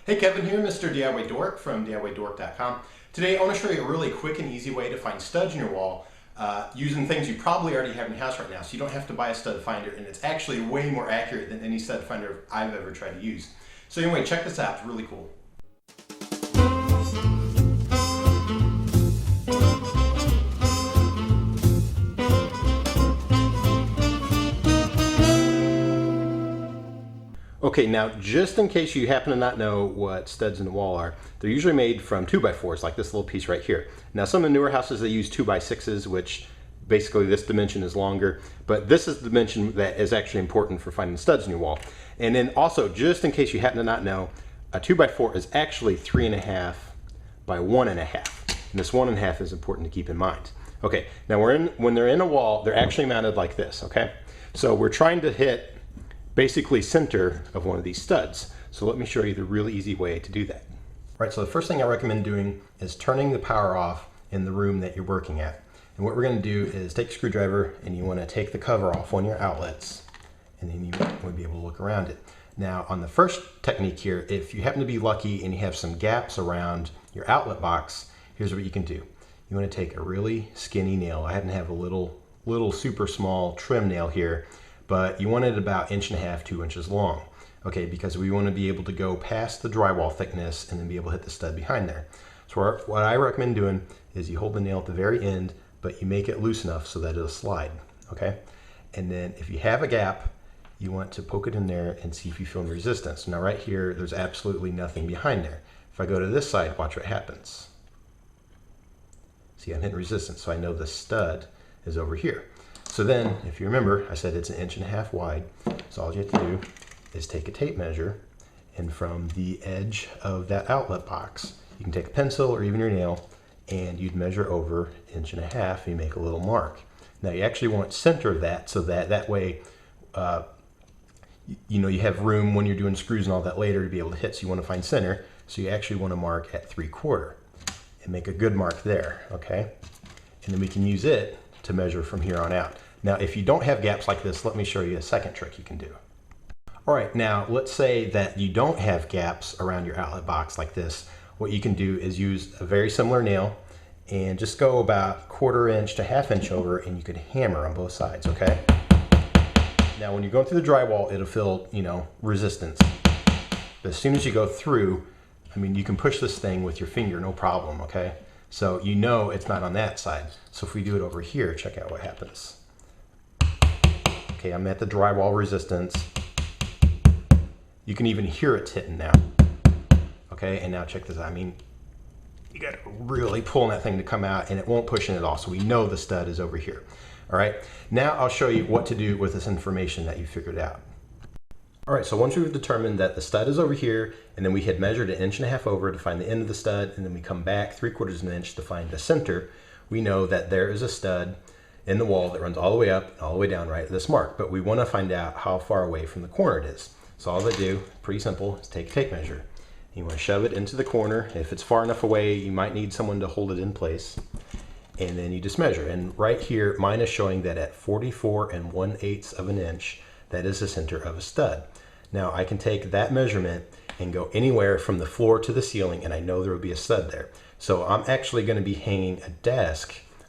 Hey, Kevin here, Mr. DIY Dork from DIYDork.com. Today I want to show you a really quick and easy way to find studs in your wall using things you probably already have in your house right now, so you don't have to buy a stud finder, and it's actually way more accurate than any stud finder I've ever tried to use. So anyway, check this out, it's really cool. Okay, now just in case you happen to not know what studs in the wall are, they're usually made from 2x4s, like this little piece right here. Now some of the newer houses, they use 2x6s, which basically this dimension is longer, but this is the dimension that is actually important for finding studs in your wall. And then also, just in case you happen to not know, a 2x4 is actually 3.5 by 1.5. And this 1.5 is important to keep in mind. Okay, now when they're in a wall, they're actually mounted like this, okay? So we're trying to hit basically center of one of these studs. So let me show you the really easy way to do that. All right, so the first thing I recommend doing is turning the power off in the room that you're working at. And what we're gonna do is take a screwdriver and you wanna take the cover off on your outlets, and then you will be able to look around it. Now on the first technique here, if you happen to be lucky and you have some gaps around your outlet box, here's what you can do. You wanna take a really skinny nail. I happen to have a little super small trim nail here, but you want it about 1.5 to 2 inches long, okay, because we want to be able to go past the drywall thickness and then be able to hit the stud behind there. So what I recommend doing is you hold the nail at the very end, but you make it loose enough so that it'll slide, okay? And then if you have a gap, you want to poke it in there and see if you feel any resistance. Now right here, there's absolutely nothing behind there. If I go to this side, watch what happens. See, I'm hitting resistance, so I know the stud is over here. So then, if you remember, I said it's 1.5 inches wide. So all you have to do is take a tape measure, and from the edge of that outlet box, you can take a pencil or even your nail, and you'd measure over 1.5 inches, and you make a little mark. Now you actually want center of that, so that way, you know, you have room when you're doing screws and all that later to be able to hit. So you want to find center. So you actually want to mark at 3/4 and make a good mark there, okay? And then we can use it to measure from here on out. Now, if you don't have gaps like this, let me show you a second trick you can do. All right, now let's say that you don't have gaps around your outlet box like this. What you can do is use a very similar nail and just go about 1/4 inch to 1/2 inch over, and you could hammer on both sides, okay? Now, when you're going through the drywall, it'll feel, you know, resistance. But as soon as you go through, I mean, you can push this thing with your finger, no problem, okay? So you know it's not on that side. So if we do it over here, check out what happens. Okay, I'm at the drywall resistance. You can even hear it hitting now. Okay, and now check this out. I mean, you got to really pull that thing to come out, and it won't push in at all. So we know the stud is over here. All right, now I'll show you what to do with this information that you figured out. All right, so once we've determined that the stud is over here, and then we had measured 1.5 inches over to find the end of the stud, and then we come back 3/4 of an inch to find the center, we know that there is a stud in the wall that runs all the way up and all the way down right at this mark. But we want to find out how far away from the corner it is. So all I do, pretty simple, is take a tape measure. You want to shove it into the corner. If it's far enough away, you might need someone to hold it in place. And then you just measure. And right here, mine is showing that at 44 1/8 of an inch, that is the center of a stud. Now I can take that measurement and go anywhere from the floor to the ceiling, and I know there will be a stud there. So I'm actually going to be hanging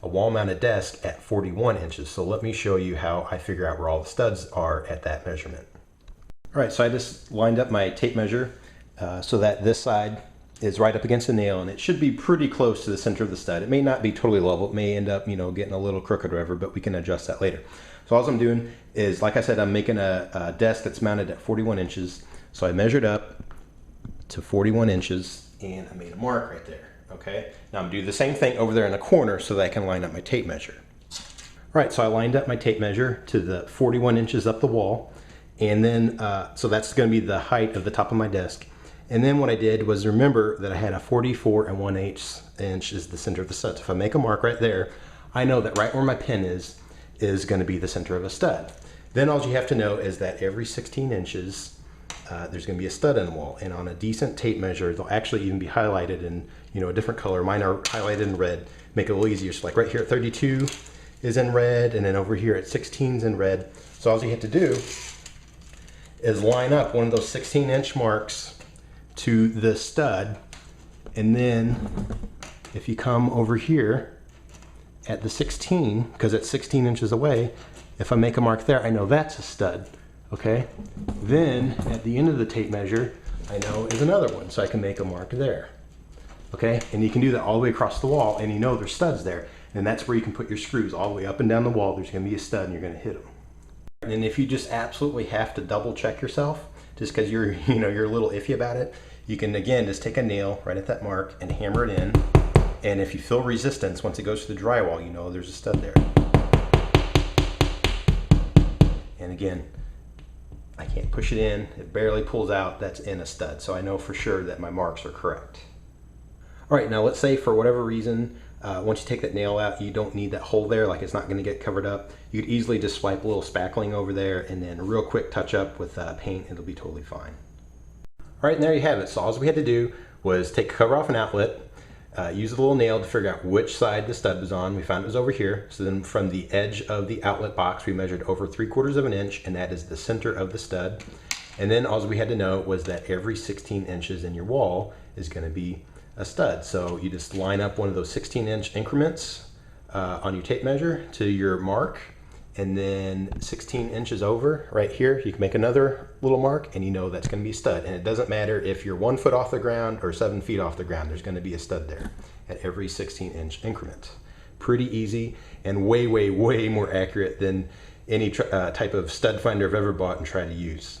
a wall-mounted desk at 41 inches. So let me show you how I figure out where all the studs are at that measurement. All right, so I just lined up my tape measure so that this side is right up against the nail, and it should be pretty close to the center of the stud. It may not be totally level. It may end up, you know, getting a little crooked or whatever, but we can adjust that later. So all I'm doing is, like I said, I'm making a desk that's mounted at 41 inches. So I measured up to 41 inches and I made a mark right there, okay? Now I'm gonna do the same thing over there in the corner so that I can line up my tape measure. All right, so I lined up my tape measure to the 41 inches up the wall. And then, so that's gonna be the height of the top of my desk. And then what I did was remember that I had a 44 1/8 inch is the center of the stud. So if I make a mark right there, I know that right where my pin is going to be the center of a stud. Then all you have to know is that every 16 inches, there's going to be a stud in the wall. And on a decent tape measure, they'll actually even be highlighted in, you know, a different color. Mine are highlighted in red, make it a little easier. So like right here at 32 is in red, and then over here at 16 is in red. So all you have to do is line up one of those 16-inch marks to the stud. And then if you come over here at the 16, because it's 16 inches away, if I make a mark there, I know that's a stud, okay? Then at the end of the tape measure, I know is another one, so I can make a mark there, okay? And you can do that all the way across the wall, and you know there's studs there. And that's where you can put your screws all the way up and down the wall. There's gonna be a stud and you're gonna hit them. And if you just absolutely have to double check yourself, just because you're a little iffy about it, you can again just take a nail right at that mark and hammer it in. And if you feel resistance, once it goes to the drywall, you know there's a stud there. And again, I can't push it in, it barely pulls out, that's in a stud. So I know for sure that my marks are correct. All right, now let's say for whatever reason, once you take that nail out, you don't need that hole there, like it's not gonna get covered up. You could easily just swipe a little spackling over there and then a real quick touch up with paint, it'll be totally fine. All right, and there you have it. So all we had to do was take the cover off an outlet, use a little nail to figure out which side the stud was on. We found it was over here. So then from the edge of the outlet box, we measured over 3/4 of an inch, and that is the center of the stud. And then all we had to know was that every 16 inches in your wall is gonna be a stud. So you just line up one of those 16-inch increments on your tape measure to your mark, and then 16 inches over right here, you can make another little mark, and you know that's gonna be a stud. And it doesn't matter if you're 1 foot off the ground or 7 feet off the ground, there's gonna be a stud there at every 16-inch increment. Pretty easy and way, way, way more accurate than any type of stud finder I've ever bought and tried to use.